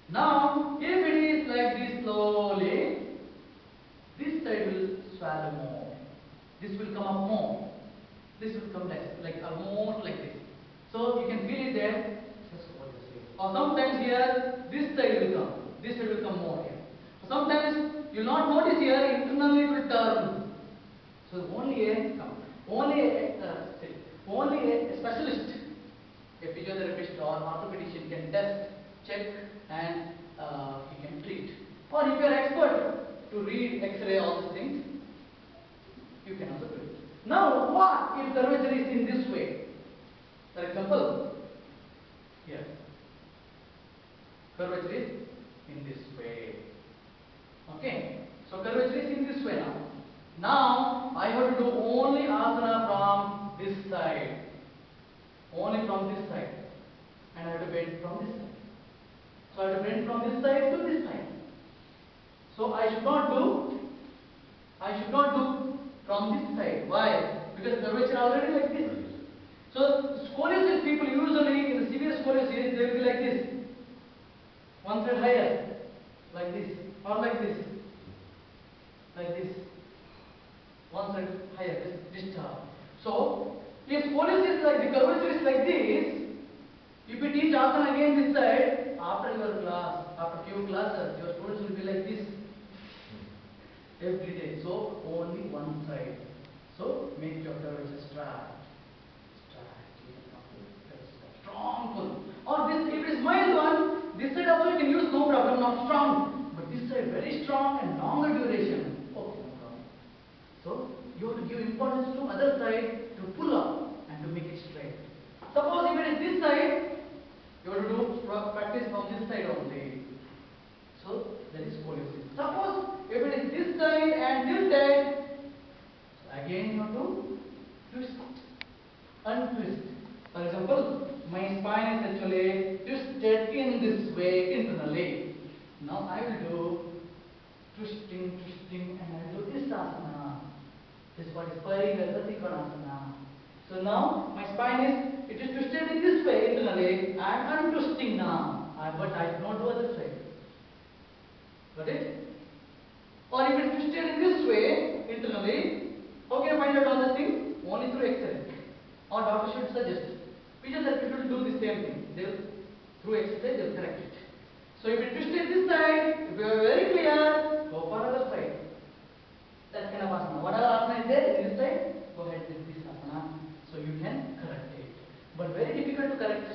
Now, if it is like this slowly, this side will swallow more. This will come up more. This will come less, like almost like this. So you can feel it there. Just hold this way. Or sometimes here, this side will come. This side will come more here. Sometimes you will not notice here, internally it will turn. So only a specialist, a physiotherapist or orthopedician can test, check, and he can treat. Or if you are expert to read X-ray, all these things, you can also do it. Now, what if curvature is in this way? For example, here, curvature is in this way. Okay, so curvature is in this way now. Now, I have to do only asana from this side. Only from this side. And I have to bend from this side. So I have to bend from this side to this side. So I should not do from this side. Why? Because curvature already like this. So scoliosis people usually in the severe scoliosis they will be like this. One side higher, like this, or like this, like this. One side higher, this top. So if scoliosis is like the curvature is like this, if you teach asana again this side, after your class, after few classes, your students will be like this every day. So only one side. So make your curvature straight. Strong pull. Or this, if it is mild one, this side also you can use, no problem, not strong. But this side very strong and longer duration. Okay, no problem. So you have to give importance to other side to pull up and to make it straight. Suppose if it is this side, you have to do practice from this side only. So that is scoliosis. Suppose if it is this side and this side, again you have to twist, untwist. For example, my spine is actually twisted in this way internally. Now I will do twisting, and I will do this asana. This is what is Parivrtta Trikonasana. So now my spine is twisted in this way internally. I am untwisting now, but I do not do other side. Got it? Or if it is twisted in this way internally, how can I find out all these things? Only through X-ray. Or doctor should suggest. Physiotherapy will do the same thing. They will, through exercise, they will correct it. So if it twisted this side, if you are very clear, go for other side. That kind of asana. Whatever asana is there in this side, go ahead with this asana. So you can correct it. But very difficult to correct